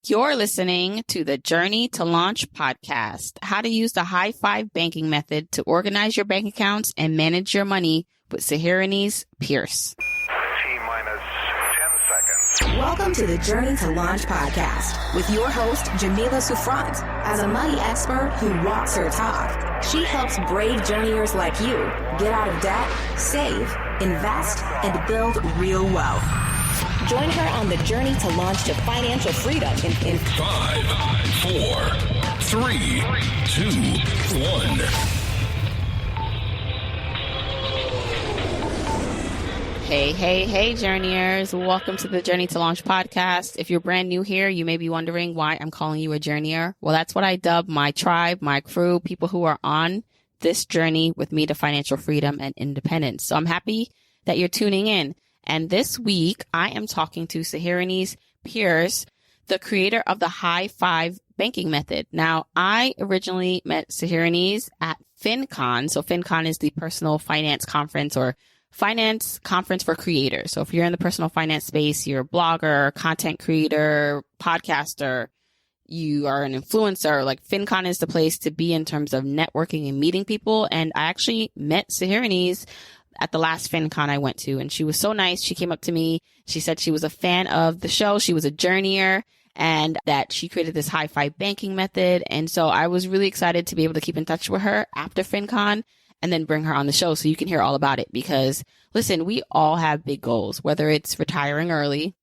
You're listening to the Journey to Launch podcast, how to use the high five banking method to organize your bank accounts and manage your money with Sahirenys Pierce. T-minus 10 seconds. Welcome to the Journey to Launch podcast with your host, Jamila Souffrant. As a money expert who walks her talk, she helps brave journeyers like you get out of debt, save, invest, and build real wealth. Join her on the journey to launch to financial freedom in 5, 4, 3, 2, 1. Hey, journeyers. Welcome to the Journey to Launch podcast. If you're brand new here, you may be wondering why I'm calling you a journeyer. Well, that's what I dub my tribe, my crew, people who are on this journey with me to financial freedom and independence. So I'm happy that you're tuning in. And this week, I am talking to Sahirenys Pierce, the creator of the high five banking method. Now, I originally met Sahirenys at FinCon. So FinCon is the personal finance conference or finance conference for creators. So if you're in the personal finance space, you're a blogger, content creator, podcaster, you are an influencer, like FinCon is the place to be in terms of networking and meeting people. And I actually met Sahirenys at the last FinCon I went to, and she was so nice. She came up to me. She said she was a fan of the show. She was a journeyer and that she created this high five banking method. And so I was really excited to be able to keep in touch with her after FinCon and then bring her on the show so you can hear all about it. Because listen, we all have big goals, whether it's retiring early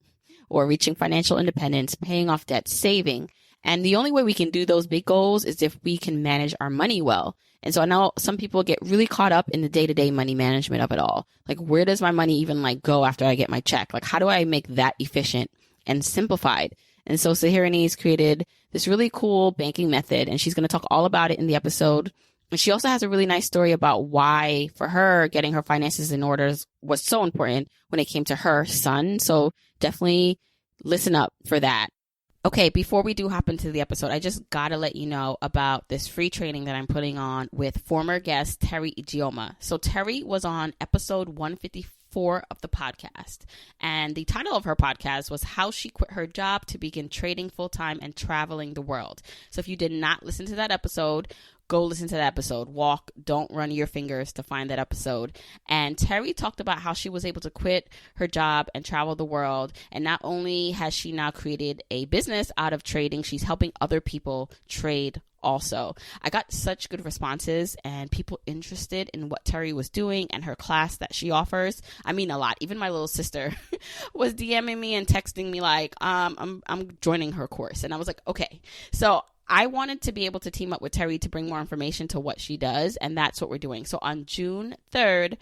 or reaching financial independence, paying off debt, saving. And the only way we can do those big goals is if we can manage our money well. And so I know some people get really caught up in the day-to-day money management of it all. Like, where does my money even go after I get my check? Like, how do I make that efficient and simplified? And so Sahirenys created this really cool banking method, and she's going to talk all about it in the episode. And she also has a really nice story about why, for her, getting her finances in order was so important when it came to her son. So definitely listen up for that. Okay, before we do hop into the episode, I just got to let you know about this free training that I'm putting on with former guest Teri Ijeoma. So Teri was on episode 154 of the podcast, and the title of her podcast was How She Quit Her Job to Begin Trading Full-Time and Traveling the World. So if you did not listen to that episode, go listen to that episode. Walk, don't run your fingers to find that episode. And Teri talked about how she was able to quit her job and travel the world. And not only has she now created a business out of trading, she's helping other people trade also. I got such good responses and people interested in what Teri was doing and her class that she offers. I mean, a lot. Even my little sister was DMing me and texting me like, I'm joining her course. And I was like, okay. So I wanted to be able to team up with Teri to bring more information to what she does, and that's what we're doing. So on June 3rd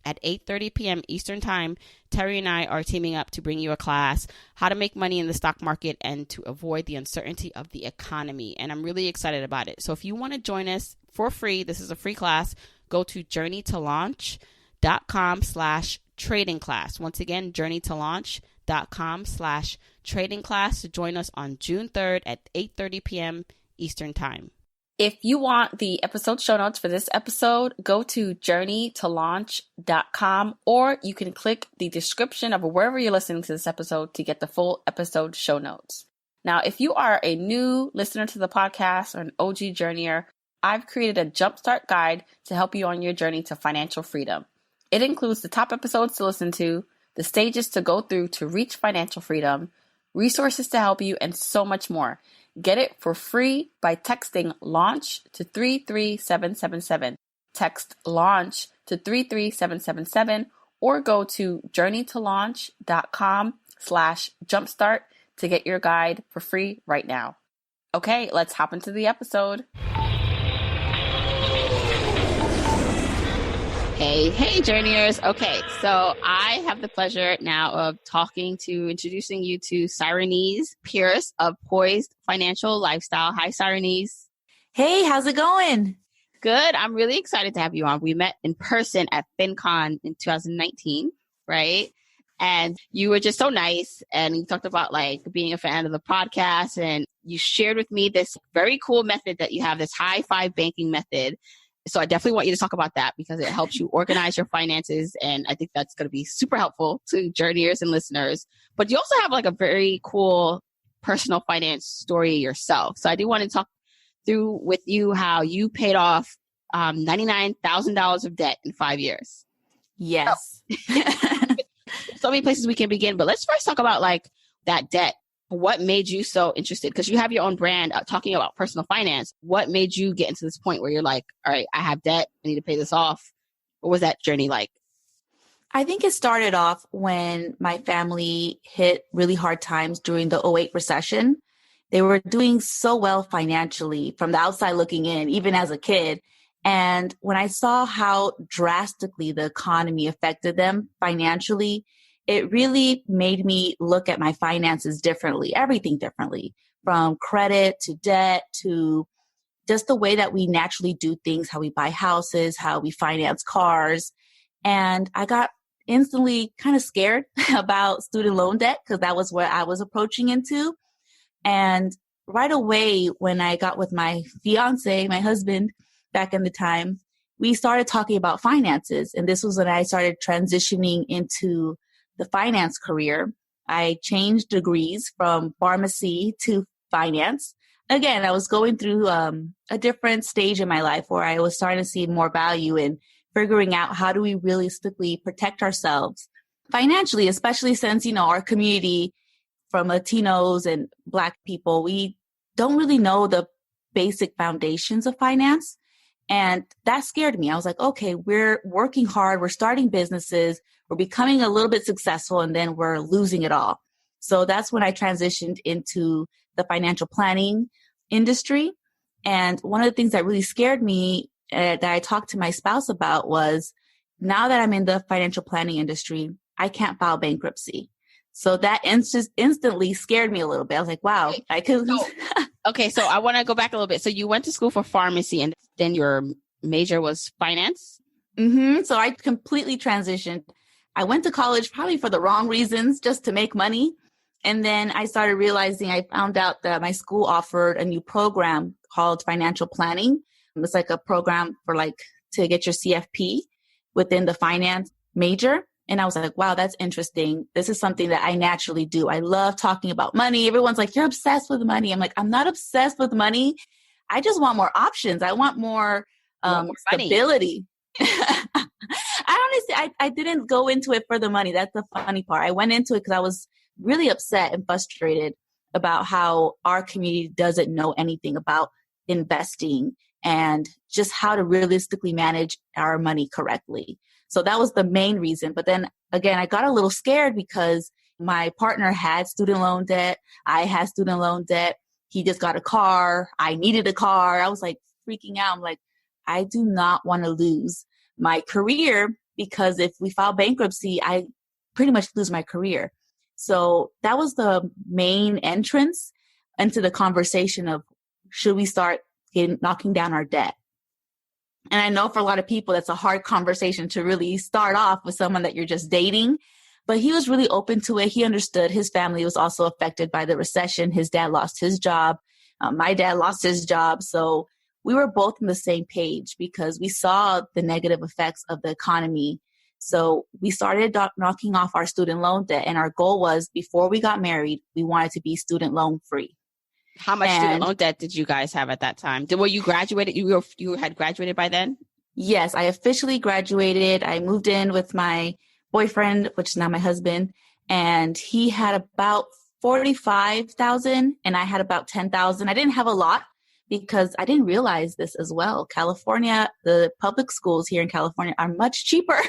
at 8:30 p.m. Eastern Time, Teri and I are teaming up to bring you a class, how to make money in the stock market and to avoid the uncertainty of the economy. And I'm really excited about it. So if you want to join us for free, this is a free class, go to journeytolaunch.com/trading class. Once again, journeytolaunch.com/trading class to join us on June 3rd at 8:30 p.m. Eastern Time. If you want the episode show notes for this episode, go to journeytolaunch.com, or you can click the description of wherever you're listening to this episode to get the full episode show notes. Now, if you are a new listener to the podcast or an OG journeyer, I've created a jumpstart guide to help you on your journey to financial freedom. It includes the top episodes to listen to, the stages to go through to reach financial freedom, resources to help you, and so much more. Get it for free by texting LAUNCH to 33777. Text LAUNCH to 33777 or go to journeytolaunch.com/jumpstart to get your guide for free right now. Okay, let's hop into the episode. Hey, journeyers. Okay, so I have the pleasure now of introducing you to Sahirenys Pierce of Poised Financial Lifestyle. Hi, Sahirenys. Hey, how's it going? Good. I'm really excited to have you on. We met in person at FinCon in 2019, right? And you were just so nice. And you talked about being a fan of the podcast, and you shared with me this very cool method that you have, this high five banking method. So I definitely want you to talk about that because it helps you organize your finances. And I think that's going to be super helpful to journeyers and listeners. But you also have a very cool personal finance story yourself. So I do want to talk through with you how you paid off $99,000 of debt in 5 years. Yes. So many places we can begin, but let's first talk about like that debt. What made you so interested? Because you have your own brand talking about personal finance. What made you get into this point where you're like, all right, I have debt. I need to pay this off. What was that journey like? I think it started off when my family hit really hard times during the '08 recession. They were doing so well financially from the outside looking in, even as a kid. And when I saw how drastically the economy affected them financially, it really made me look at my finances differently, everything differently, from credit to debt to just the way that we naturally do things, how we buy houses, how we finance cars. And I got instantly kind of scared about student loan debt because that was where I was approaching into. And right away, when I got with my fiance, my husband, back in the time, we started talking about finances. And this was when I started transitioning into the finance career. I changed degrees from pharmacy to finance. Again, I was going through a different stage in my life where I was starting to see more value in figuring out how do we realistically protect ourselves financially, especially since, you know, our community from Latinos and Black people, we don't really know the basic foundations of finance. And that scared me. I was like, okay, we're working hard. We're starting businesses. We're becoming a little bit successful, and then we're losing it all. So that's when I transitioned into the financial planning industry. And one of the things that really scared me that I talked to my spouse about was, now that I'm in the financial planning industry, I can't file bankruptcy. So that instantly scared me a little bit. I was like, wow, I could lose. Okay, so I want to go back a little bit. So you went to school for pharmacy and then your major was finance? Mm-hmm. So I completely transitioned. I went to college probably for the wrong reasons, just to make money. And then I started realizing, I found out that my school offered a new program called financial planning. It's like a program for to get your CFP within the finance major. And I was like, wow, that's interesting. This is something that I naturally do. I love talking about money. Everyone's like, you're obsessed with money. I'm like, I'm not obsessed with money. I just want more options. I want more stability. I didn't go into it for the money. That's the funny part. I went into it because I was really upset and frustrated about how our community doesn't know anything about investing and just how to realistically manage our money correctly. So that was the main reason. But then again, I got a little scared because my partner had student loan debt. I had student loan debt. He just got a car. I needed a car. I was like freaking out. I'm like, I do not want to lose my career, because if we file bankruptcy, I pretty much lose my career. So that was the main entrance into the conversation of, should we start knocking down our debt? And I know for a lot of people, that's a hard conversation to really start off with someone that you're just dating. But he was really open to it. He understood his family was also affected by the recession. His dad lost his job. My dad lost his job. So we were both on the same page because we saw the negative effects of the economy. So we started knocking off our student loan debt. And our goal was, before we got married, we wanted to be student loan free. How much student loan debt did you guys have at that time? Were you graduated? You had graduated by then? Yes, I officially graduated. I moved in with my boyfriend, which is now my husband, and he had about $45,000 and I had about $10,000. I didn't have a lot because I didn't realize this as well. California, the public schools here in California are much cheaper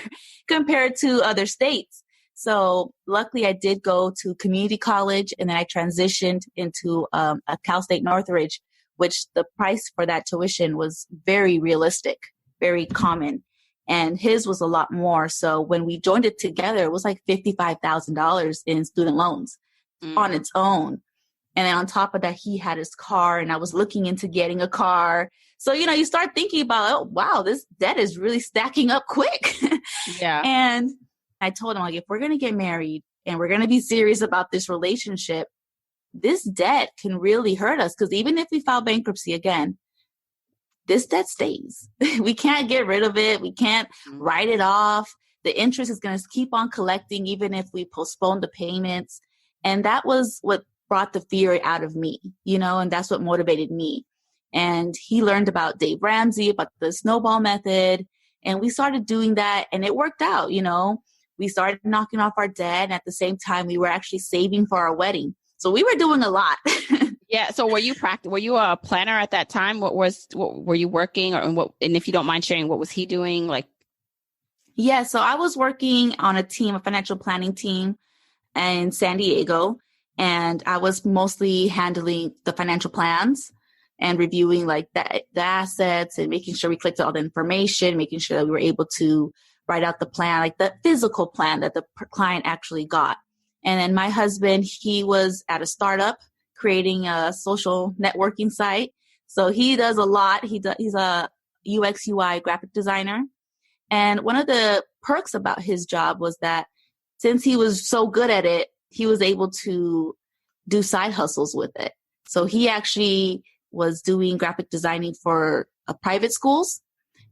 compared to other states. So luckily I did go to community college, and then I transitioned into a Cal State Northridge, which the price for that tuition was very realistic, very common. And his was a lot more. So when we joined it together, it was like $55,000 in student loans on its own. And then on top of that, he had his car, and I was looking into getting a car. So, you know, you start thinking about, oh, wow, this debt is really stacking up quick. Yeah. And I told him, like, if we're going to get married and we're going to be serious about this relationship, this debt can really hurt us. Because even if we file bankruptcy again, this debt stays. We can't get rid of it. We can't write it off. The interest is going to keep on collecting even if we postpone the payments. And that was what brought the fear out of me, and that's what motivated me. And he learned about Dave Ramsey, about the snowball method. And we started doing that and it worked out, We started knocking off our debt. And at the same time, we were actually saving for our wedding. So we were doing a lot. Yeah. So were you a planner at that time? What were you working and if you don't mind sharing, what was he doing? Yeah. So I was working on a financial planning team in San Diego. And I was mostly handling the financial plans and reviewing the assets and making sure we collected all the information, making sure that we were able to write out the plan, the physical plan that the client actually got. And then my husband, he was at a startup creating a social networking site. So he does a lot. He's a UX UI graphic designer. And one of the perks about his job was that since he was so good at it, he was able to do side hustles with it. So he actually was doing graphic designing for private schools,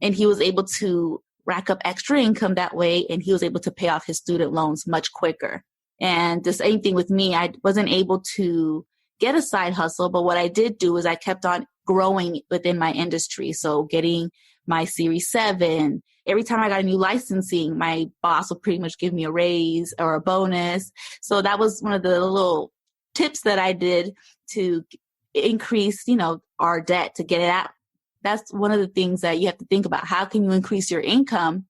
and he was able to rack up extra income that way, and he was able to pay off his student loans much quicker. And the same thing with me. I wasn't able to get a side hustle, but what I did do is I kept on growing within my industry. So getting my Series 7, every time I got a new licensing, my boss would pretty much give me a raise or a bonus. So that was one of the little tips that I did to increase, our debt, to get it out. That's one of the things that you have to think about. How can you increase your income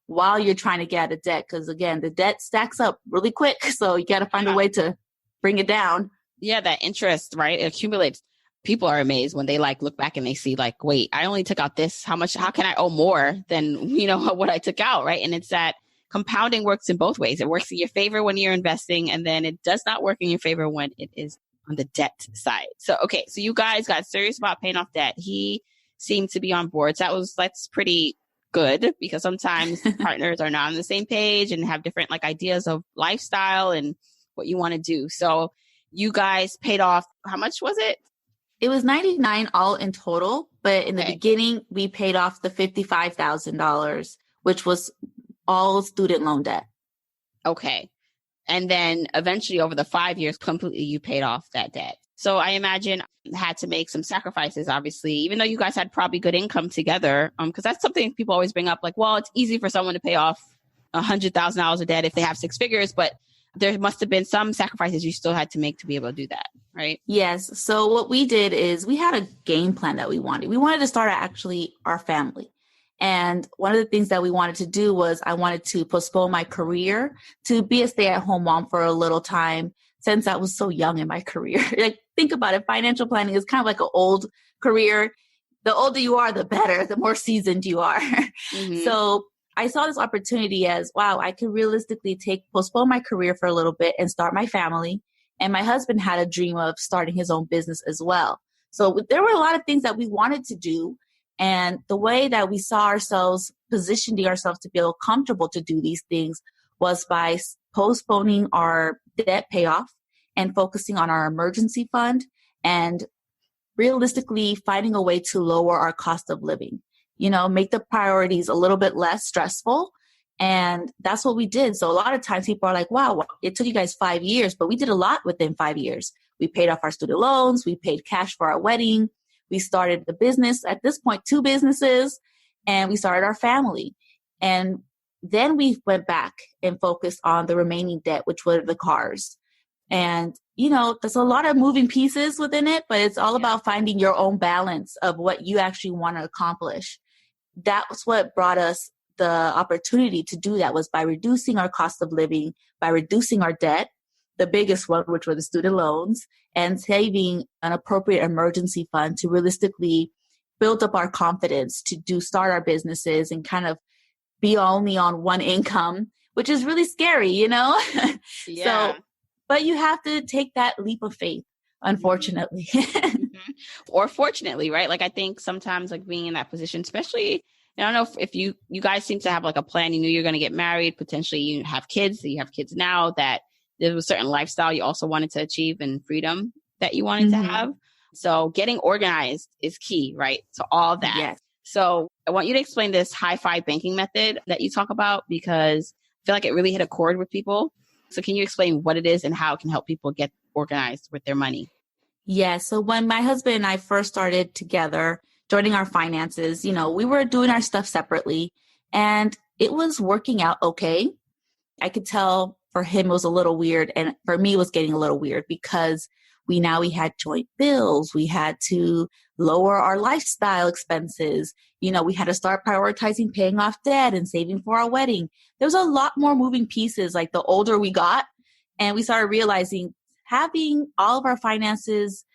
while you're trying to get out of debt? Because again, the debt stacks up really quick. So you got to find a way to bring it down. Yeah, that interest, right? It accumulates. People are amazed when they look back and they see wait, I only took out this. How can I owe more than, what I took out, right? And it's that compounding works in both ways. It works in your favor when you're investing, and then it does not work in your favor when it is on the debt side. So, okay. So you guys got serious about paying off debt. He seemed to be on board. So that's pretty good, because sometimes partners are not on the same page and have different ideas of lifestyle and what you want to do. So you guys paid off, how much was it? It was $99 all in total, but in the beginning we paid off the $55,000, which was all student loan debt. Okay. And then eventually over the 5 years, completely you paid off that debt. So I imagine had to make some sacrifices, obviously, even though you guys had probably good income together. Because that's something people always bring up, it's easy for someone to pay off $100,000 of debt if they have six figures, but there must have been some sacrifices you still had to make to be able to do that, right? Yes. So what we did is we had a game plan that we wanted. We wanted to start actually our family. And one of the things that we wanted to do was I wanted to postpone my career to be a stay-at-home mom for a little time, since I was so young in my career. Think about it. Financial planning is kind of like an old career. The older you are, the better, the more seasoned you are. Mm-hmm. So I saw this opportunity as, wow, I could realistically postpone my career for a little bit and start my family. And my husband had a dream of starting his own business as well. So there were a lot of things that we wanted to do. And the way that we saw ourselves positioning ourselves to feel comfortable to do these things was by postponing our debt payoff and focusing on our emergency fund and realistically finding a way to lower our cost of living, make the priorities a little bit less stressful. And that's what we did. So a lot of times people are like, wow, it took you guys 5 years, but we did a lot within 5 years. We paid off our student loans. We paid cash for our wedding. We started the business, at this point, 2 businesses, and we started our family. And then we went back and focused on the remaining debt, which were the cars. And, there's a lot of moving pieces within it, but it's all about finding your own balance of what you actually want to accomplish. That was what brought us the opportunity to do that, was by reducing our cost of living, by reducing our debt, the biggest one, which were the student loans, and saving an appropriate emergency fund to realistically build up our confidence to start our businesses and kind of be only on one income, which is really scary, Yeah. So, but you have to take that leap of faith, unfortunately. Mm-hmm. Or fortunately, right? I think sometimes being in that position, especially, I don't know if you guys seem to have a plan. You knew you're going to get married, potentially you have kids, you have kids now, that there was a certain lifestyle you also wanted to achieve and freedom that you wanted to have. So getting organized is key, right? So all that. Yes. So I want you to explain this high-five banking method that you talk about, because I feel like it really hit a chord with people. So can you explain what it is and how it can help people get organized with their money? Yeah. So when my husband and I first started together, joining our finances, we were doing our stuff separately and it was working out okay. I could tell for him it was a little weird. And for me, it was getting a little weird because we had joint bills. We had to lower our lifestyle expenses. We had to start prioritizing paying off debt and saving for our wedding. There was a lot more moving pieces like the older we got. And we started realizing having all of our finances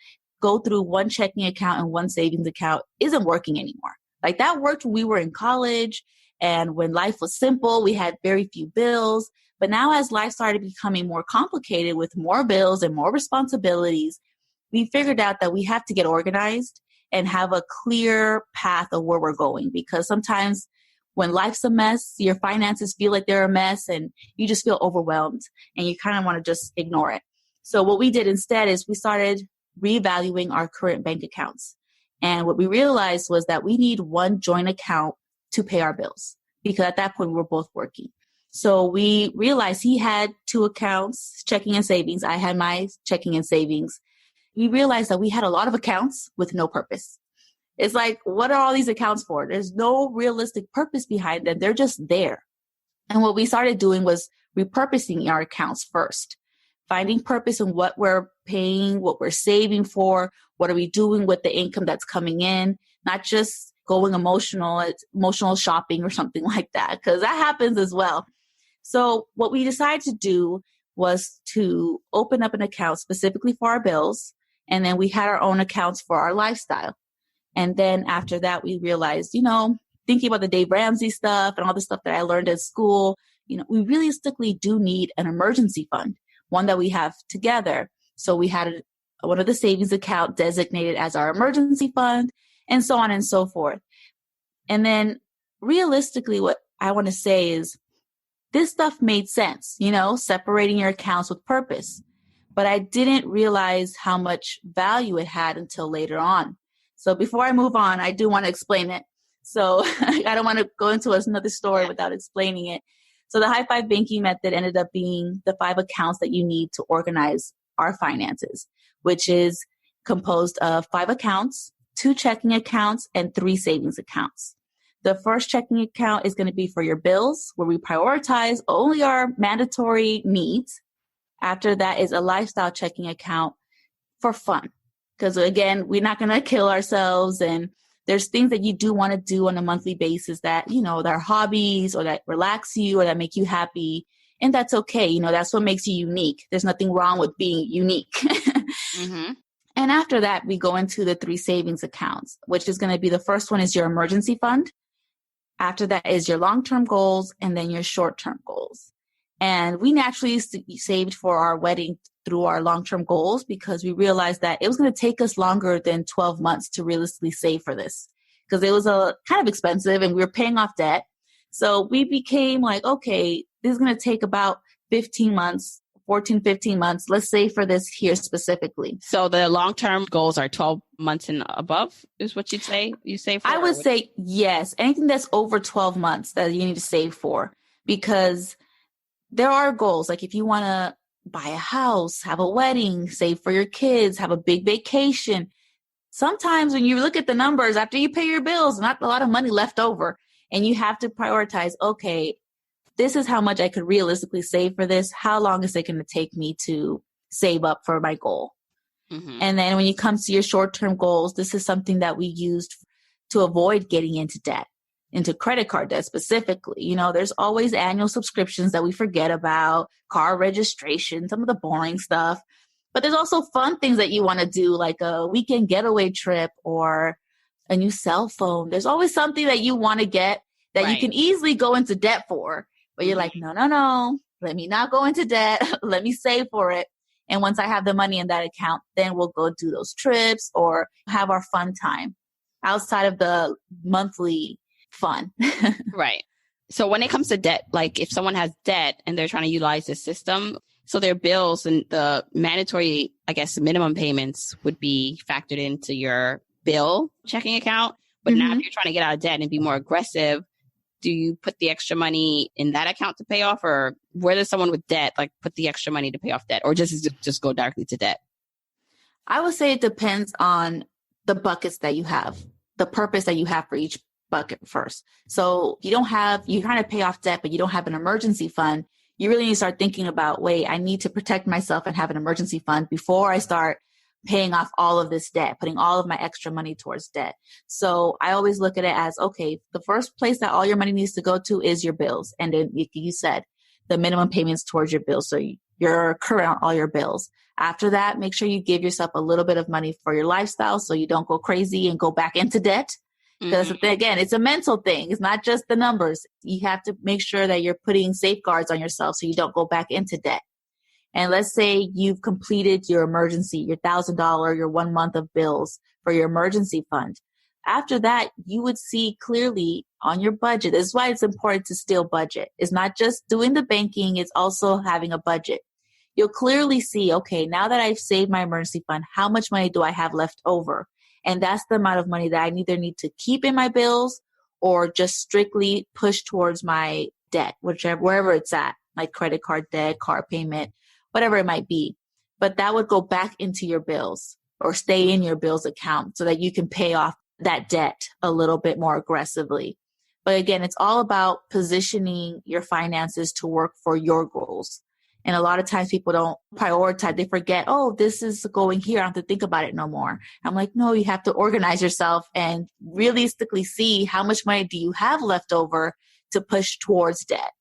go through one checking account and one savings account isn't working anymore. Like that worked when we were in college and when life was simple, we had very few bills. But now as life started becoming more complicated with more bills and more responsibilities, we figured out that we have to get organized and have a clear path of where we're going. Because sometimes when life's a mess, your finances feel like they're a mess and you just feel overwhelmed and you kind of want to just ignore it. So what we did instead is we started reevaluating our current bank accounts. And what we realized was that we need one joint account to pay our bills because at that point we were both working. So we realized he had two accounts, checking and savings. I had my checking and savings. We realized that we had a lot of accounts with no purpose. It's like, what are all these accounts for? There's no realistic purpose behind them. They're just there. And what we started doing was repurposing our accounts first, finding purpose in what we're paying, what we're saving for, what are we doing with the income that's coming in, not just going emotional shopping or something like that, because that happens as well. So what we decided to do was to open up an account specifically for our bills. And then we had our own accounts for our lifestyle. And then after that, we realized, thinking about the Dave Ramsey stuff and all the stuff that I learned at school, we realistically do need an emergency fund, one that we have together. So we had one of the savings account designated as our emergency fund and so on and so forth. And then realistically, what I want to say is this stuff made sense, separating your accounts with purpose. But I didn't realize how much value it had until later on. So before I move on, I do want to explain it. So I don't want to go into another story without explaining it. So the high five banking method ended up being the 5 accounts that you need to organize our finances, which is composed of 5 accounts, 2 checking accounts, and 3 savings accounts. The first checking account is going to be for your bills, where we prioritize only our mandatory needs. After that is a lifestyle checking account for fun. Because again, we're not going to kill ourselves. And there's things that you do want to do on a monthly basis that, that are hobbies or that relax you or that make you happy. And that's okay. That's what makes you unique. There's nothing wrong with being unique. Mm-hmm. And after that, we go into the 3 savings accounts, which is going to be the first one is your emergency fund. After that is your long-term goals and then your short-term goals. And we naturally saved for our wedding through our long-term goals because we realized that it was going to take us longer than 12 months to realistically save for this because it was kind of expensive and we were paying off debt. So we became like, okay, this is going to take about 15 months. Let's save for this here specifically. So the long-term goals are 12 months and above is what you'd say you save for? I would say yes. Anything that's over 12 months that you need to save for because there are goals. Like if you want to buy a house, have a wedding, save for your kids, have a big vacation. Sometimes when you look at the numbers after you pay your bills, not a lot of money left over and you have to prioritize, okay, this is how much I could realistically save for this. How long is it going to take me to save up for my goal? Mm-hmm. And then when it comes to your short-term goals, this is something that we used to avoid getting into debt, into credit card debt specifically. There's always annual subscriptions that we forget about, car registration, some of the boring stuff. But there's also fun things that you want to do, like a weekend getaway trip or a new cell phone. There's always something that you want to get that you can easily go into debt for. But you're like, no, let me not go into debt. Let me save for it. And once I have the money in that account, then we'll go do those trips or have our fun time outside of the monthly fun. Right. So when it comes to debt, like if someone has debt and they're trying to utilize the system, so their bills and the mandatory, I guess, minimum payments would be factored into your bill checking account. But now if you're trying to get out of debt and be more aggressive, do you put the extra money in that account to pay off, or where does someone with debt like put the extra money to pay off debt, or just go directly to debt? I would say it depends on the buckets that you have, the purpose that you have for each bucket first. So you're trying to pay off debt, but you don't have an emergency fund. You really need to start thinking about, wait, I need to protect myself and have an emergency fund before I start paying off all of this debt, putting all of my extra money towards debt. So I always look at it as, okay, the first place that all your money needs to go to is your bills. And then, like you said, the minimum payments towards your bills. So you're current on all your bills. After that, make sure you give yourself a little bit of money for your lifestyle so you don't go crazy and go back into debt. Because again, it's a mental thing. It's not just the numbers. You have to make sure that you're putting safeguards on yourself so you don't go back into debt. And let's say you've completed your emergency, your $1,000, your 1 month of bills for your emergency fund. After that, you would see clearly on your budget. This is why it's important to still budget. It's not just doing the banking, it's also having a budget. You'll clearly see, okay, now that I've saved my emergency fund, how much money do I have left over? And that's the amount of money that I either need to keep in my bills or just strictly push towards my debt, wherever it's at, like credit card debt, car payment, whatever it might be. But that would go back into your bills or stay in your bills account so that you can pay off that debt a little bit more aggressively. But again, it's all about positioning your finances to work for your goals. And a lot of times people don't prioritize. They forget, oh, this is going here. I don't have to think about it no more. I'm like, no, you have to organize yourself and realistically see how much money do you have left over to push towards debt.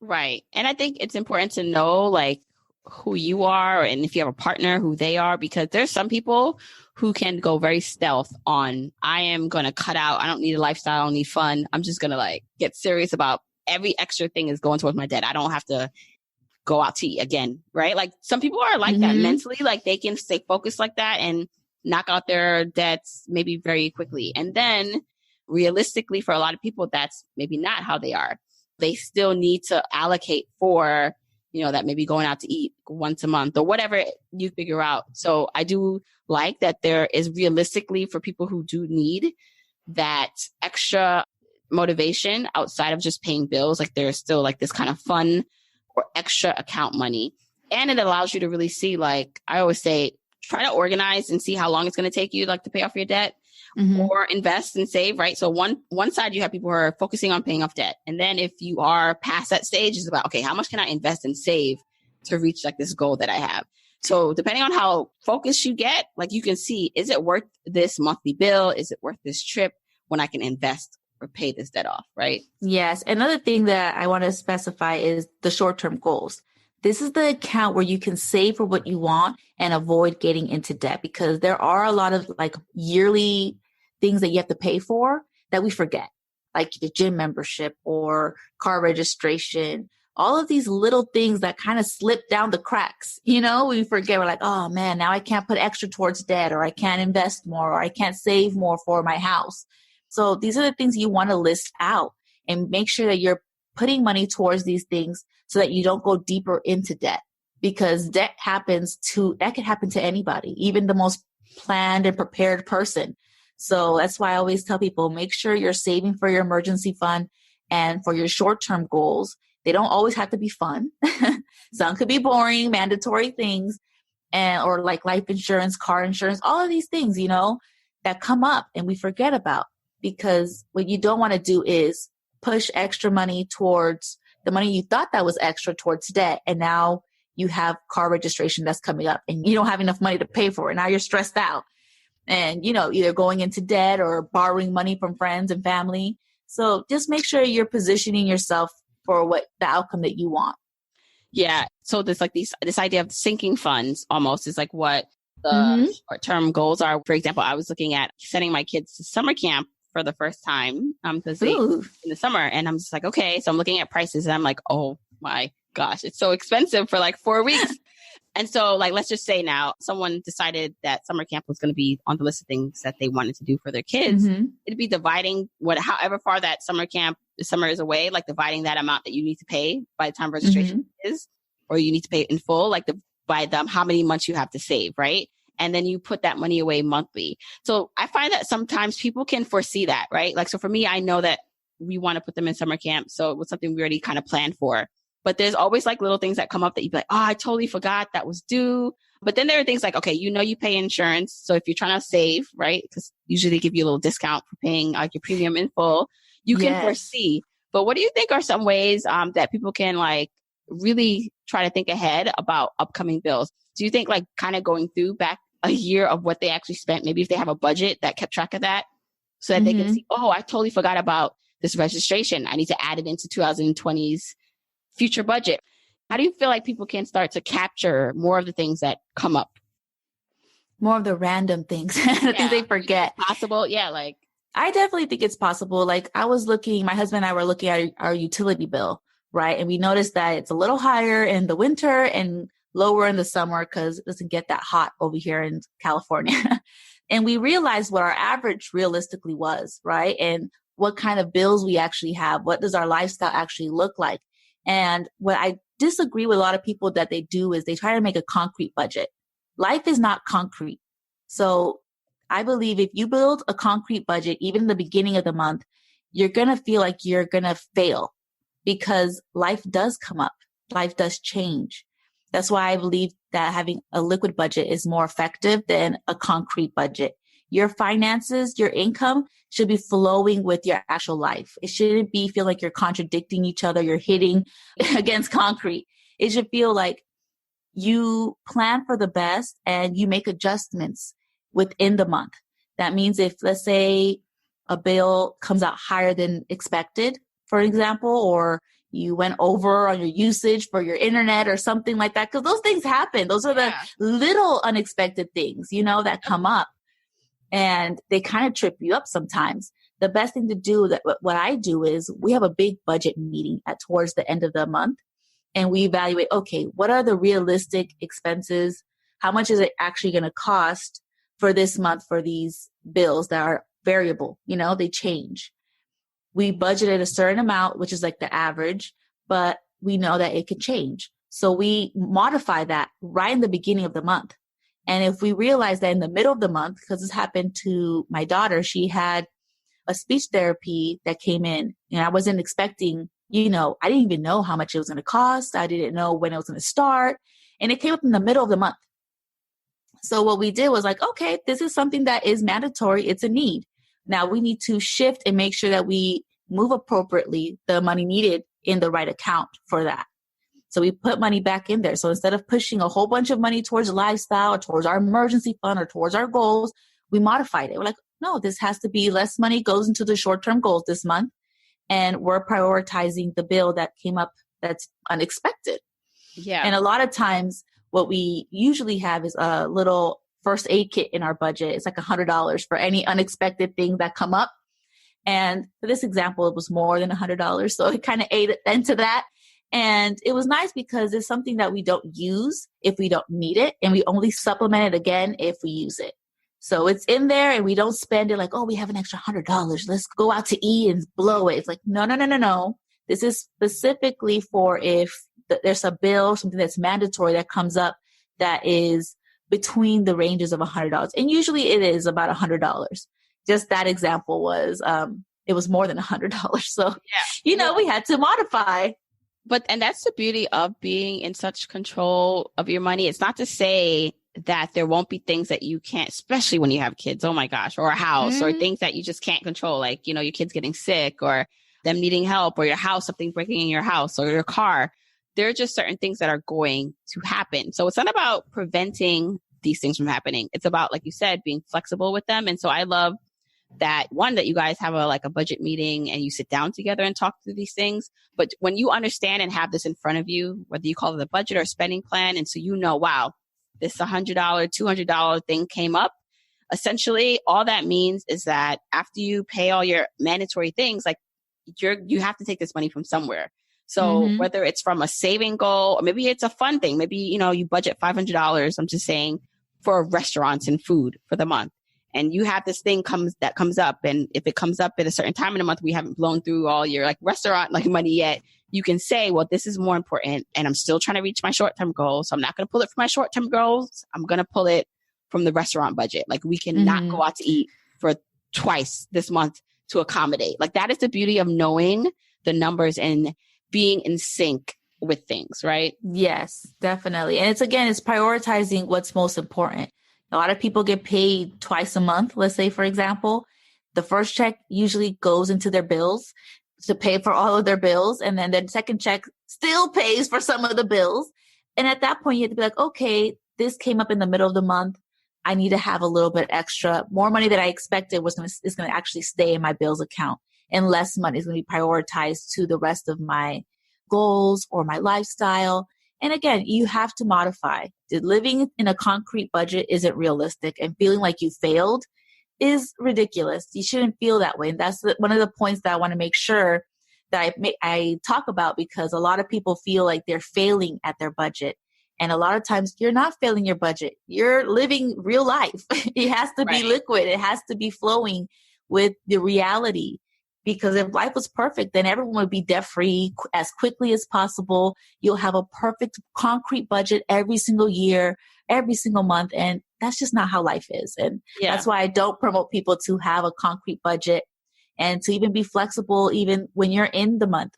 Right. And I think it's important to know like who you are and if you have a partner, who they are, because there's some people who can go very stealth on, I am going to cut out. I don't need a lifestyle. I don't need fun. I'm just going to like get serious about every extra thing is going towards my debt. I don't have to go out to eat again, right? Like some people are like that mentally, like they can stay focused like that and knock out their debts maybe very quickly. And then realistically, for a lot of people, that's maybe not how they are. They still need to allocate for, that maybe going out to eat once a month or whatever you figure out. So I do like that there is realistically for people who do need that extra motivation outside of just paying bills. Like there's still like this kind of fun or extra account money. And it allows you to really see, like I always say, try to organize and see how long it's going to take you like to pay off your debt or invest and save, right? So one side you have people who are focusing on paying off debt. And then if you are past that stage, it's about, okay, how much can I invest and save to reach like this goal that I have? So depending on how focused you get, like you can see, is it worth this monthly bill? Is it worth this trip when I can invest or pay this debt off, right? Yes. Another thing that I want to specify is the short-term goals. This is the account where you can save for what you want and avoid getting into debt, because there are a lot of like yearly things that you have to pay for that we forget, like your gym membership or car registration, all of these little things that kind of slip down the cracks. We forget, we're like, oh man, now I can't put extra towards debt, or I can't invest more, or I can't save more for my house. So these are the things you want to list out and make sure that you're putting money towards these things so that you don't go deeper into debt, because debt that can happen to anybody, even the most planned and prepared person. So that's why I always tell people, make sure you're saving for your emergency fund and for your short-term goals. They don't always have to be fun. Some could be boring, mandatory things, or like life insurance, car insurance, all of these things, that come up and we forget about. Because what you don't want to do is push extra money towards the money you thought that was extra towards debt. And now you have car registration that's coming up and you don't have enough money to pay for it. Now you're stressed out and, either going into debt or borrowing money from friends and family. So just make sure you're positioning yourself for the outcome that you want. Yeah. So there's like this idea of sinking funds almost is like what the short-term goals are. For example, I was looking at sending my kids to summer camp for the first time because in the summer, and I'm just like, okay, so I'm looking at prices and I'm like, oh my gosh, it's so expensive for like 4 weeks. And so like, let's just say now someone decided that summer camp was going to be on the list of things that they wanted to do for their kids. It'd be dividing however far that summer is away, like dividing that amount that you need to pay by the time registration is, or you need to pay in full, like by how many months you have to save, right? And then you put that money away monthly. So I find that sometimes people can foresee that, right? Like, so for me, I know that we want to put them in summer camp. So it was something we already kind of planned for. But there's always like little things that come up that you'd be like, oh, I totally forgot that was due. But then there are things like, okay, you pay insurance. So if you're trying to save, right? Because usually they give you a little discount for paying like your premium in full, you can foresee. But what do you think are some ways that people can like really try to think ahead about upcoming bills? Do you think like kind of going through back a year of what they actually spent, maybe if they have a budget that kept track of that so that they can see, oh, I totally forgot about this registration. I need to add it into 2020's future budget. How do you feel like people can start to capture more of the things that come up? More of the random things, the things they forget. Possible. Yeah. Like, I definitely think it's possible. Like my husband and I were looking at our utility bill, right? And we noticed that it's a little higher in the winter and lower in the summer because it doesn't get that hot over here in California. And we realized what our average realistically was, right? And what kind of bills we actually have. What does our lifestyle actually look like? And what I disagree with a lot of people that they do is they try to make a concrete budget. Life is not concrete. So I believe if you build a concrete budget, even in the beginning of the month, you're going to feel like you're going to fail because life does come up. Life does change. That's why I believe that having a liquid budget is more effective than a concrete budget. Your finances, your income should be flowing with your actual life. It shouldn't be feel like you're contradicting each other. You're hitting against concrete. It should feel like you plan for the best and you make adjustments within the month. That means if, let's say, a bill comes out higher than expected, for example, or you went over on your usage for your internet or something like that, because those things happen. Those are the little unexpected things, that come up. And they kind of trip you up sometimes. The best thing to do, what I do is we have a big budget meeting towards the end of the month. And we evaluate, okay, what are the realistic expenses? How much is it actually going to cost for this month for these bills that are variable? They change. We budgeted a certain amount, which is like the average, but we know that it can change. So we modify that right in the beginning of the month. And if we realize that in the middle of the month, because this happened to my daughter, she had a speech therapy that came in and I wasn't expecting, I didn't even know how much it was going to cost. I didn't know when it was going to start. And it came up in the middle of the month. So what we did was like, okay, this is something that is mandatory. It's a need. Now we need to shift and make sure that we move appropriately the money needed in the right account for that. So we put money back in there. So instead of pushing a whole bunch of money towards lifestyle or towards our emergency fund or towards our goals, we modified it. We're like, no, this has to be less money goes into the short-term goals this month. And we're prioritizing the bill that came up that's unexpected. Yeah. And a lot of times what we usually have is a little first aid kit in our budget. It's like $100 for any unexpected thing that come up. And for this example, it was more than $100. So it kind of ate into that. And it was nice because it's something that we don't use if we don't need it. And we only supplement it again if we use it. So it's in there and we don't spend it like, oh, we have an extra $100. Let's go out to eat and blow it. It's like, no. This is specifically for if there's a bill, something that's mandatory that comes up that is between the ranges of $100. And usually it is about $100. Just that example was, it was more than $100. So, we had to modify. And that's the beauty of being in such control of your money. It's not to say that there won't be things that you can't, especially when you have kids, oh my gosh, or a house or things that you just can't control. Like, your kid's getting sick or them needing help or your house, something breaking in your house or your car. There are just certain things that are going to happen. So it's not about preventing these things from happening. It's about, like you said, being flexible with them. And so I love that that you guys have a budget meeting and you sit down together and talk through these things. But when you understand and have this in front of you, whether you call it a budget or a spending plan, and so wow, this $100, $200 thing came up, essentially all that means is that after you pay all your mandatory things, like you have to take this money from somewhere. So whether it's from a saving goal or maybe it's a fun thing, maybe, you budget $500, I'm just saying, for restaurants and food for the month. And you have this thing that comes up. And if it comes up at a certain time in the month, we haven't blown through all your restaurant money yet. You can say, well, this is more important and I'm still trying to reach my short-term goals. So I'm not going to pull it from my short-term goals. I'm going to pull it from the restaurant budget. Like we cannot go out to eat for twice this month to accommodate. Like that is the beauty of knowing the numbers and being in sync with things, right? Yes, definitely. And it's prioritizing what's most important. A lot of people get paid twice a month, let's say, for example. The first check usually goes into their bills to pay for all of their bills. And then the second check still pays for some of the bills. And at that point, you have to be like, okay, this came up in the middle of the month. I need to have a little bit extra. More money that I expected is going to actually stay in my bills account, and less money is going to be prioritized to the rest of my goals or my lifestyle. And again, you have to modify. Living in a concrete budget isn't realistic, and feeling like you failed is ridiculous. You shouldn't feel that way. And that's one of the points that I want to make sure that I talk about, because a lot of people feel like they're failing at their budget. And a lot of times you're not failing your budget. You're living real life. It has to be liquid. It has to be flowing with the reality. Because if life was perfect, then everyone would be debt free as quickly as possible. You'll have a perfect concrete budget every single year, every single month. And that's just not how life is. And that's why I don't promote people to have a concrete budget and to even be flexible, even when you're in the month,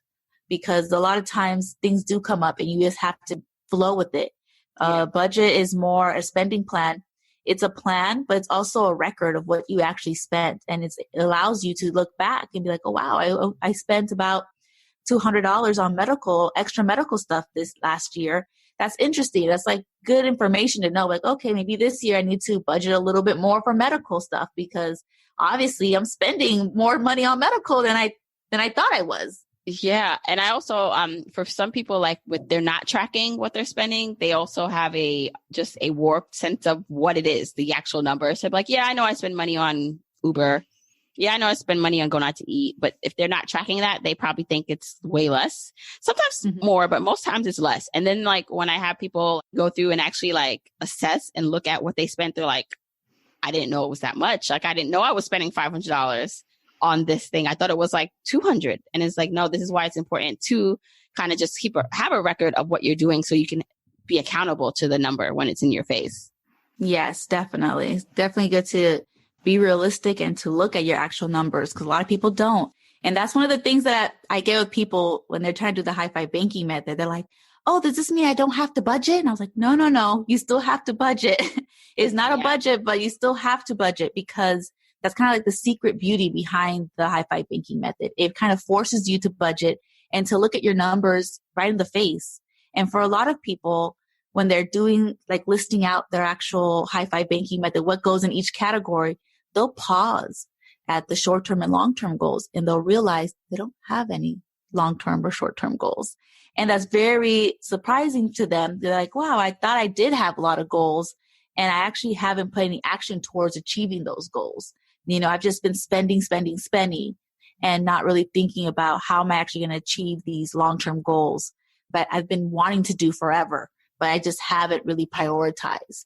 because a lot of times things do come up and you just have to flow with it. Budget is more a spending plan. It's a plan, but it's also a record of what you actually spent. And it allows you to look back and be like, oh, wow, I spent about $200 on extra medical stuff this last year. That's interesting. That's like good information to know. Like, okay, maybe this year I need to budget a little bit more for medical stuff, because obviously I'm spending more money on medical than I thought I was. Yeah. And I also, for some people, like they're not tracking what they're spending, they also have just a warped sense of what it is, the actual numbers. So like, yeah, I know I spend money on Uber. Yeah, I know I spend money on going out to eat. But if they're not tracking that, they probably think it's way less. Sometimes more, but most times it's less. And then like when I have people go through and actually like assess and look at what they spent, they're like, I didn't know it was that much. Like I didn't know I was spending $500 on this thing. I thought it was like 200. And it's like, no, this is why it's important to kind of just have a record of what you're doing so you can be accountable to the number when it's in your face. Yes, definitely. It's definitely good to be realistic and to look at your actual numbers, because a lot of people don't. And that's one of the things that I get with people when they're trying to do the high-five banking method. They're like, oh, does this mean I don't have to budget? And I was like, no, you still have to budget. It's not a budget, but you still have to budget, because that's kind of like the secret beauty behind the high-five banking method. It kind of forces you to budget and to look at your numbers right in the face. And for a lot of people, when they're doing like listing out their actual high-five banking method, what goes in each category, they'll pause at the short-term and long-term goals, and they'll realize they don't have any long-term or short-term goals. And that's very surprising to them. They're like, wow, I thought I did have a lot of goals, and I actually haven't put any action towards achieving those goals. You know, I've just been spending, and not really thinking about how am I actually going to achieve these long-term goals that I've been wanting to do forever, but I just haven't really prioritized.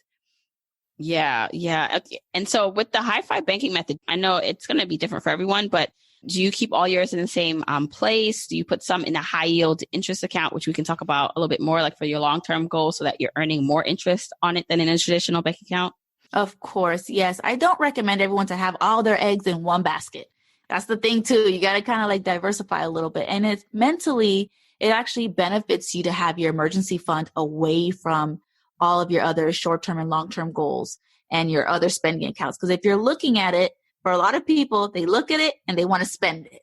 Yeah. Okay. And so with the high-five banking method, I know it's going to be different for everyone, but do you keep all yours in the same place? Do you put some in a high yield interest account, which we can talk about a little bit more, like for your long-term goals, so that you're earning more interest on it than in a traditional bank account? Of course. Yes. I don't recommend everyone to have all their eggs in one basket. That's the thing too. You got to kind of like diversify a little bit. And it's mentally, it actually benefits you to have your emergency fund away from all of your other short-term and long-term goals and your other spending accounts. Because if you're looking at it, for a lot of people, they look at it and they want to spend it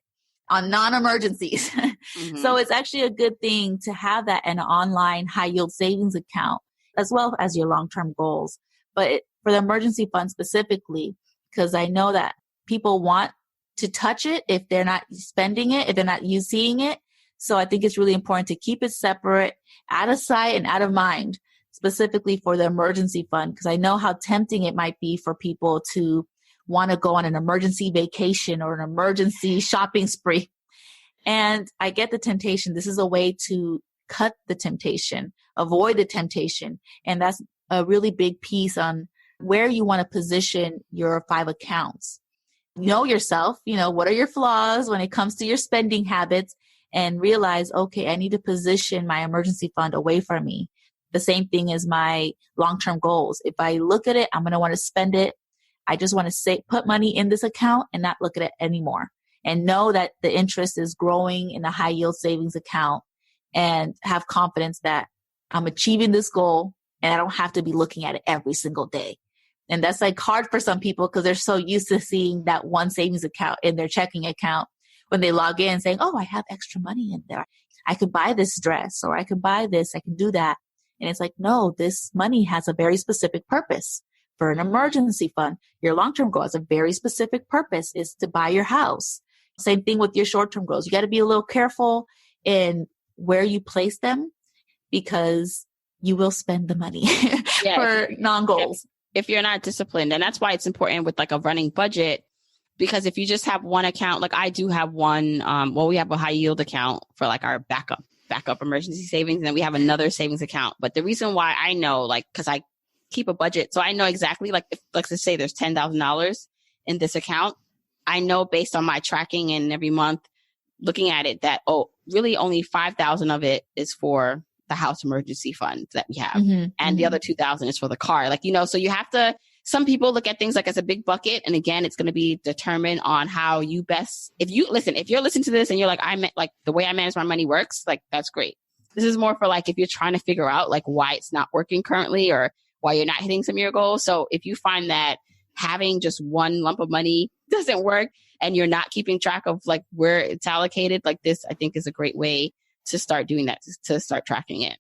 on non-emergencies. So it's actually a good thing to have that in an online high-yield savings account, as well as your long-term goals. But for the emergency fund specifically, because I know that people want to touch it if they're not spending it, if they're not seeing it. So I think it's really important to keep it separate, out of sight and out of mind, specifically for the emergency fund, because I know how tempting it might be for people to want to go on an emergency vacation or an emergency shopping spree. And I get the temptation. This is a way to cut the temptation, avoid the temptation. And that's a really big piece on where you want to position your 5 accounts. Know yourself, what are your flaws when it comes to your spending habits, and realize, okay, I need to position my emergency fund away from me. The same thing as my long-term goals. If I look at it, I'm going to want to spend it. I just want to put money in this account and not look at it anymore. and know that the interest is growing in a high yield savings account and have confidence that I'm achieving this goal and I don't have to be looking at it every single day. And that's like hard for some people because they're so used to seeing that one savings account in their checking account when they log in saying, oh, I have extra money in there. I could buy this dress, or I could buy this, I can do that. And it's like, no, this money has a very specific purpose. For an emergency fund, your long-term goal has a very specific purpose, is to buy your house. Same thing with your short-term goals. You got to be a little careful in where you place them because you will spend the money for non-goals. If you're not disciplined. And that's why it's important with like a running budget, because if you just have one account, like I do have one, we have a high yield account for like our backup emergency savings. And then we have another savings account. But the reason why I know, like, because I keep a budget, so I know exactly, like, if, let's just say there's $10,000 in this account, I know based on my tracking and every month looking at it that, really only 5,000 of it is for the house emergency fund that we have. And the other 2,000 is for the car. Like, so you have to, some people look at things like as a big bucket. And again, it's going to be determined on how you best, if you're listening to this and you're like, like the way I manage my money works, like, that's great. This is more for like, if you're trying to figure out like why it's not working currently or why you're not hitting some of your goals. So if you find that having just one lump of money doesn't work and you're not keeping track of like where it's allocated, like this, I think is a great way to start doing that, to start tracking it.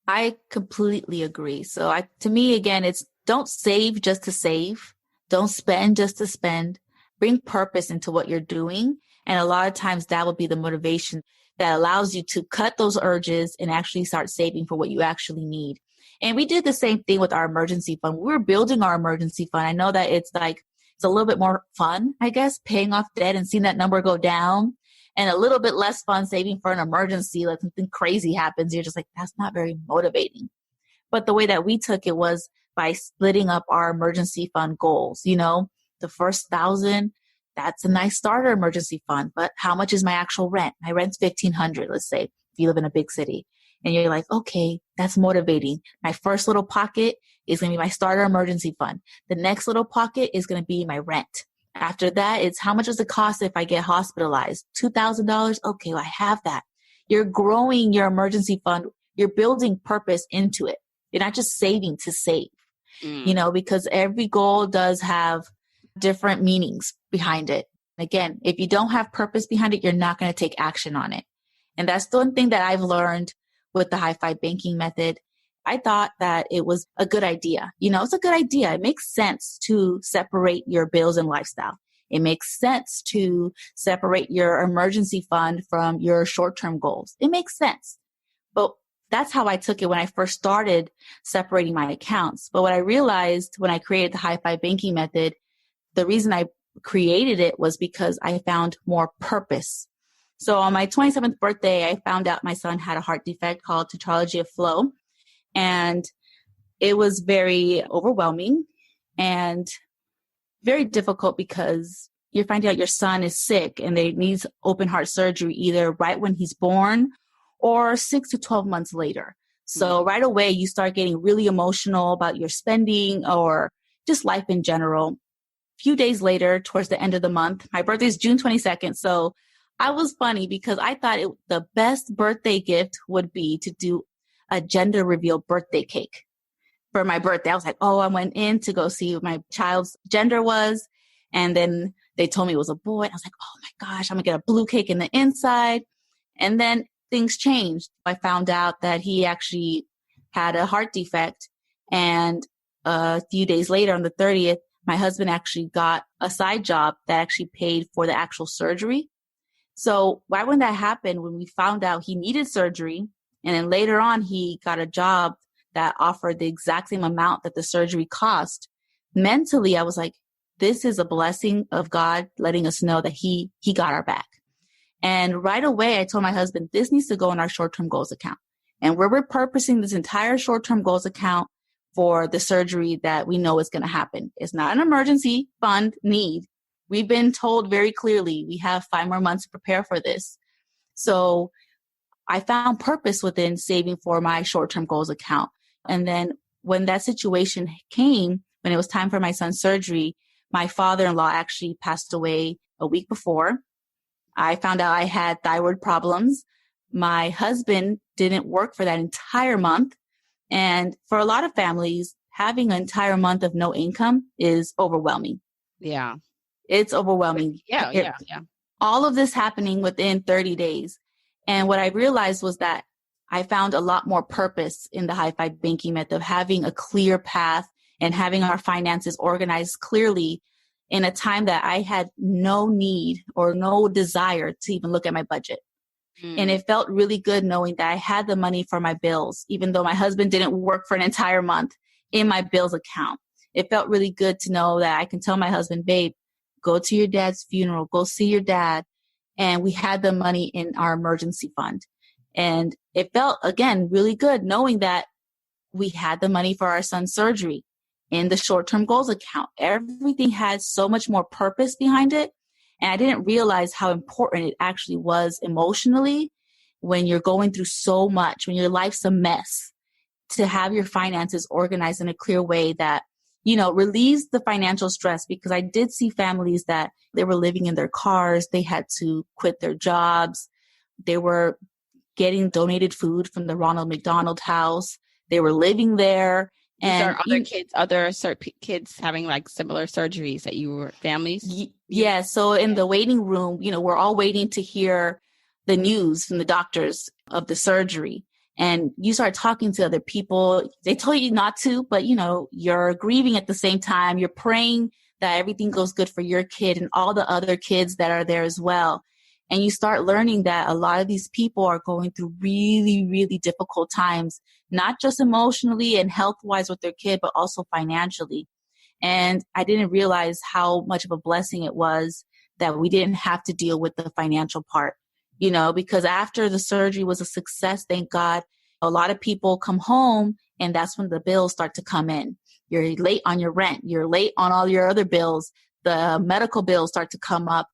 I completely agree. So to me, again, it's don't save just to save. Don't spend just to spend. Bring purpose into what you're doing. And a lot of times that will be the motivation that allows you to cut those urges and actually start saving for what you actually need. And we did the same thing with our emergency fund. We were building our emergency fund. I know that it's a little bit more fun, I guess, paying off debt and seeing that number go down, and a little bit less fun saving for an emergency. Like something crazy happens, you're just like, that's not very motivating. But the way that we took it was by splitting up our emergency fund goals. The first 1,000, that's a nice starter emergency fund. But how much is my actual rent? My rent's $1,500, let's say, if you live in a big city. And you're like, okay, that's motivating. My first little pocket is going to be my starter emergency fund. The next little pocket is going to be my rent. After that, it's how much does it cost if I get hospitalized? $2,000? Okay, well, I have that. You're growing your emergency fund. You're building purpose into it. You're not just saving to save, because every goal does have different meanings behind it. Again, if you don't have purpose behind it, you're not going to take action on it. And that's the one thing that I've learned with the high-five banking method. I thought that it was a good idea. It's a good idea. It makes sense to separate your bills and lifestyle. It makes sense to separate your emergency fund from your short-term goals. It makes sense. But that's how I took it when I first started separating my accounts. But what I realized when I created the high-five banking method, the reason I created it was because I found more purpose. So on my 27th birthday, I found out my son had a heart defect called tetralogy of flow. And it was very overwhelming and very difficult because you're finding out your son is sick and they needs open heart surgery either right when he's born or 6 to 12 months later. So right away, you start getting really emotional about your spending or just life in general. A few days later, towards the end of the month, my birthday is June 22nd. So I was funny because I thought the best birthday gift would be to do a gender reveal birthday cake for my birthday. I was like, I went in to go see what my child's gender was. And then they told me it was a boy. I was like, oh my gosh, I'm gonna get a blue cake in the inside. And then things changed. I found out that he actually had a heart defect. And a few days later on the 30th, my husband actually got a side job that actually paid for the actual surgery. So right when that happened, when we found out he needed surgery, and then later on, he got a job that offered the exact same amount that the surgery cost. Mentally, I was like, this is a blessing of God letting us know that he got our back. And right away, I told my husband, this needs to go in our short-term goals account. And we're repurposing this entire short-term goals account for the surgery that we know is going to happen. It's not an emergency fund need. We've been told very clearly we have 5 more months to prepare for this. So I found purpose within saving for my short-term goals account. And then when that situation came, when it was time for my son's surgery, my father-in-law actually passed away a week before. I found out I had thyroid problems. My husband didn't work for that entire month. And for a lot of families, having an entire month of no income is overwhelming. Yeah. It's overwhelming. Yeah. All of this happening within 30 days. And what I realized was that I found a lot more purpose in the high five banking method of having a clear path and having our finances organized clearly in a time that I had no need or no desire to even look at my budget. And it felt really good knowing that I had the money for my bills, even though my husband didn't work for an entire month, in my bills account. It felt really good to know that I can tell my husband, babe, go to your dad's funeral, go see your dad. And we had the money in our emergency fund. And it felt, again, really good knowing that we had the money for our son's surgery in the short-term goals account. Everything had so much more purpose behind it. And I didn't realize how important it actually was emotionally when you're going through so much, when your life's a mess, to have your finances organized in a clear way that, you know, relieves the financial stress. Because I did see families that they were living in their cars. They had to quit their jobs. They were getting donated food from the Ronald McDonald House. They were living there. And other kids having like similar surgeries that you were families? Yeah. So in the waiting room, you know, we're all waiting to hear the news from the doctors of the surgery. And you start talking to other people. They tell you not to, but you know, you're grieving at the same time. You're praying that everything goes good for your kid and all the other kids that are there as well. And you start learning that a lot of these people are going through really, really difficult times, not just emotionally and health-wise with their kid, but also financially. And I didn't realize how much of a blessing it was that we didn't have to deal with the financial part, you know, because after the surgery was a success, thank God, a lot of people come home and that's when the bills start to come in. You're late on your rent. You're late on all your other bills. The medical bills start to come up.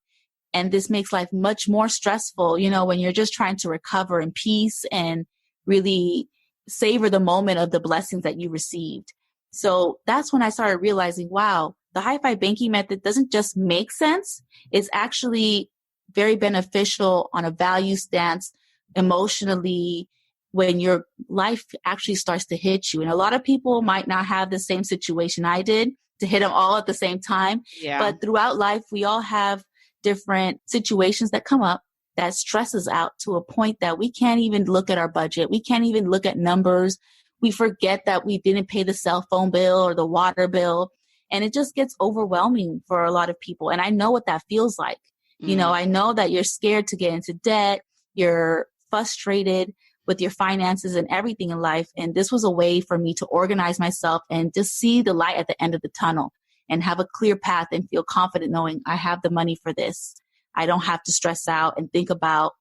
And this makes life much more stressful, you know, when you're just trying to recover in peace and really savor the moment of the blessings that you received. So that's when I started realizing, wow, the high five banking method doesn't just make sense. It's actually very beneficial on a value stance emotionally when your life actually starts to hit you. And a lot of people might not have the same situation I did to hit them all at the same time. Yeah. But throughout life, we all have different situations that come up that stress us out to a point that we can't even look at our budget. We can't even look at numbers. We forget that we didn't pay the cell phone bill or the water bill. And it just gets overwhelming for a lot of people. And I know what that feels like. You know, I know that you're scared to get into debt. You're frustrated with your finances and everything in life. And this was a way for me to organize myself and just see the light at the end of the tunnel and have a clear path and feel confident knowing I have the money for this. I don't have to stress out and think about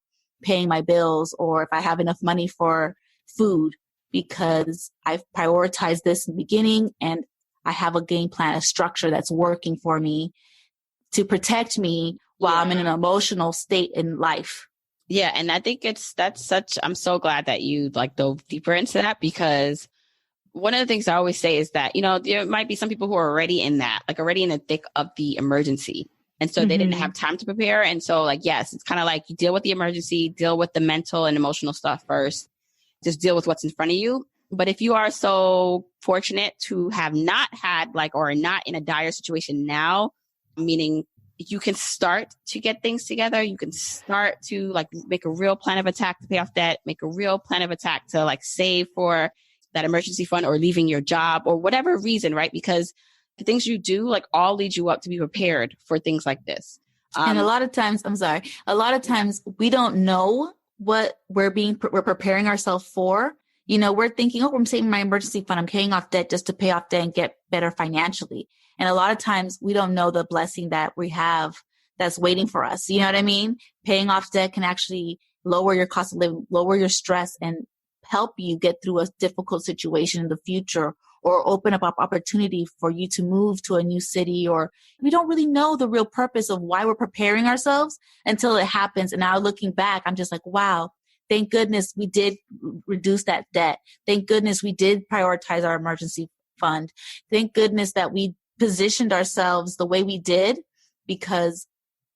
paying my bills or if I have enough money for food because I've prioritized this in the beginning and I have a game plan, a structure that's working for me to protect me while I'm in an emotional state in life. Yeah. And I think I'm so glad that you like dove deeper into that because one of the things I always say is that, you know, there might be some people who are already in the thick of the emergency. And so they didn't have time to prepare. And so like, yes, it's kind of like you deal with the emergency, deal with the mental and emotional stuff first, just deal with what's in front of you. But if you are so fortunate to have not had or are not in a dire situation now, meaning you can start to get things together. You can start to make a real plan of attack to pay off debt, make a real plan of attack to save for that emergency fund or leaving your job or whatever reason, right? Because the things you do all lead you up to be prepared for things like this. And a lot of times we don't know what we're preparing ourselves for. You know, we're thinking, oh, I'm saving my emergency fund. I'm paying off debt just to pay off debt and get better financially. And a lot of times we don't know the blessing that we have that's waiting for us. You know what I mean? Paying off debt can actually lower your cost of living, lower your stress, and help you get through a difficult situation in the future or open up opportunity for you to move to a new city. Or we don't really know the real purpose of why we're preparing ourselves until it happens. And now looking back, I'm just like, wow, thank goodness we did reduce that debt. Thank goodness we did prioritize our emergency fund. Thank goodness that we positioned ourselves the way we did, because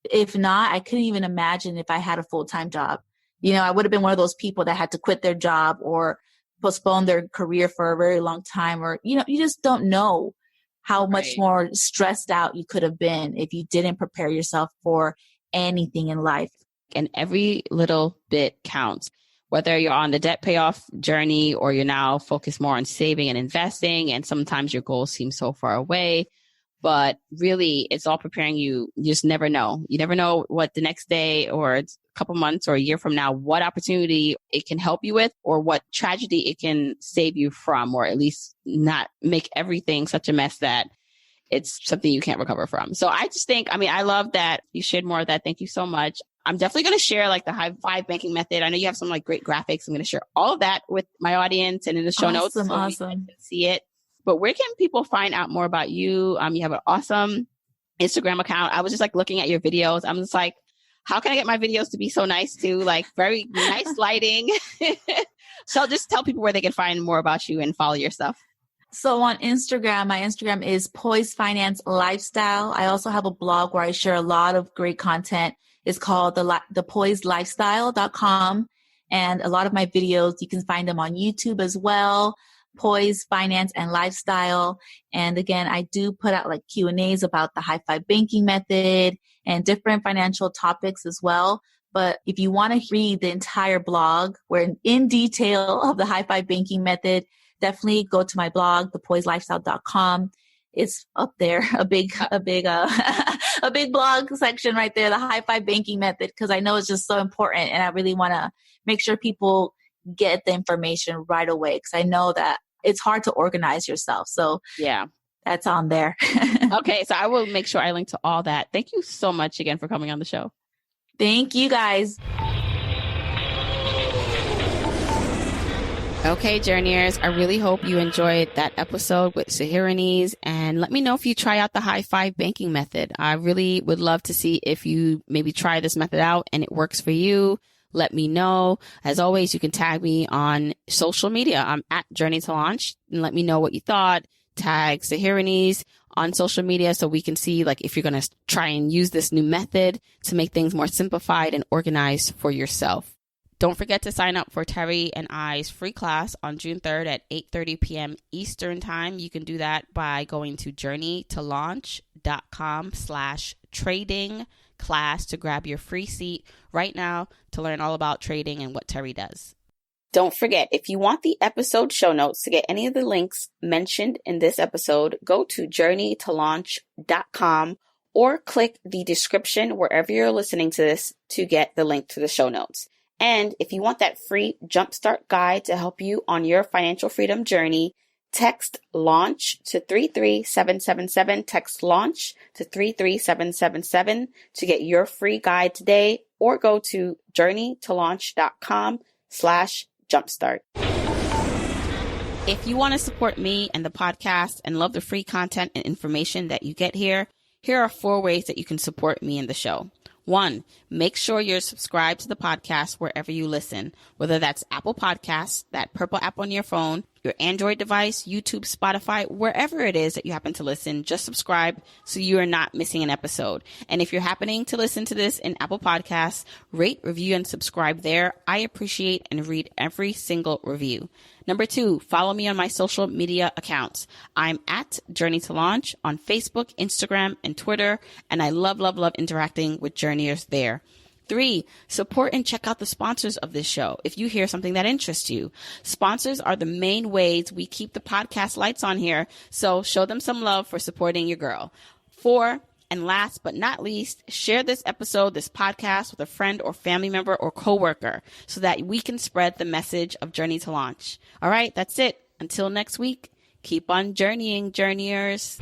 If not, I couldn't even imagine if I had a full-time job. I would have been one of those people that had to quit their job or postpone their career for a very long time, or, you just don't know how much more stressed out you could have been if you didn't prepare yourself for anything in life. And every little bit counts. Whether you're on the debt payoff journey or you're now focused more on saving and investing, and sometimes your goals seem so far away, but really it's all preparing you. You just never know. You never know what the next day or a couple months or a year from now, what opportunity it can help you with or what tragedy it can save you from, or at least not make everything such a mess that it's something you can't recover from. So I just think, I love that you shared more of that. Thank you so much. I'm definitely going to share like the high five banking method. I know you have some like great graphics. I'm going to share all of that with my audience and in the show notes. So Awesome. You can see it. But where can people find out more about you? You have an awesome Instagram account. I was just like looking at your videos. I'm just like, how can I get my videos to be so nice too? Like very nice lighting. So just tell people where they can find more about you and follow your stuff. So on Instagram, my Instagram is Poised Finance Lifestyle. I also have a blog where I share a lot of great content. It's called thepoisedlifestyle.com. And a lot of my videos, you can find them on YouTube as well. Poised Finance and Lifestyle. And again, I do put out like Q&As about the high five banking method and different financial topics as well. But if you want to read the entire blog, where in detail of the high five banking method, definitely go to my blog, thepoisedlifestyle.com. It's up there, a big blog section right there, the high five banking method, because I know it's just so important. And I really want to make sure people get the information right away, because I know that it's hard to organize yourself. So yeah, that's on there. Okay. So I will make sure I link to all that. Thank you so much again for coming on the show. Thank you guys. Okay, Journeyers, I really hope you enjoyed that episode with Sahirenys, and let me know if you try out the high five banking method. I really would love to see if you maybe try this method out and it works for you. Let me know. As always, you can tag me on social media. I'm at Journey to Launch, and let me know what you thought. Tag Sahirenys on social media so we can see like if you're going to try and use this new method to make things more simplified and organized for yourself. Don't forget to sign up for Teri and I's free class on June 3rd at 8:30 p.m. Eastern Time. You can do that by going to journeytolaunch.com/trading class to grab your free seat right now to learn all about trading and what Teri does. Don't forget, if you want the episode show notes to get any of the links mentioned in this episode, go to journeytolaunch.com or click the description wherever you're listening to this to get the link to the show notes. And if you want that free jumpstart guide to help you on your financial freedom journey, text LAUNCH to 33777. Text LAUNCH to 33777 to get your free guide today, or go to journeytolaunch.com/jumpstart. If you want to support me and the podcast and love the free content and information that you get here are 4 ways that you can support me and the show. 1, make sure you're subscribed to the podcast wherever you listen, whether that's Apple Podcasts, that purple app on your phone, your Android device, YouTube, Spotify, wherever it is that you happen to listen, just subscribe so you are not missing an episode. And if you're happening to listen to this in Apple Podcasts, rate, review, and subscribe there. I appreciate and read every single review. Number 2, follow me on my social media accounts. I'm at Journey to Launch on Facebook, Instagram, and Twitter, and I love interacting with journeyers there. 3, support and check out the sponsors of this show if you hear something that interests you. Sponsors are the main ways we keep the podcast lights on here, so show them some love for supporting your girl. 4, and last but not least, share this episode, this podcast, with a friend or family member or coworker so that we can spread the message of Journey to Launch. All right, that's it. Until next week, keep on journeying, journeyers.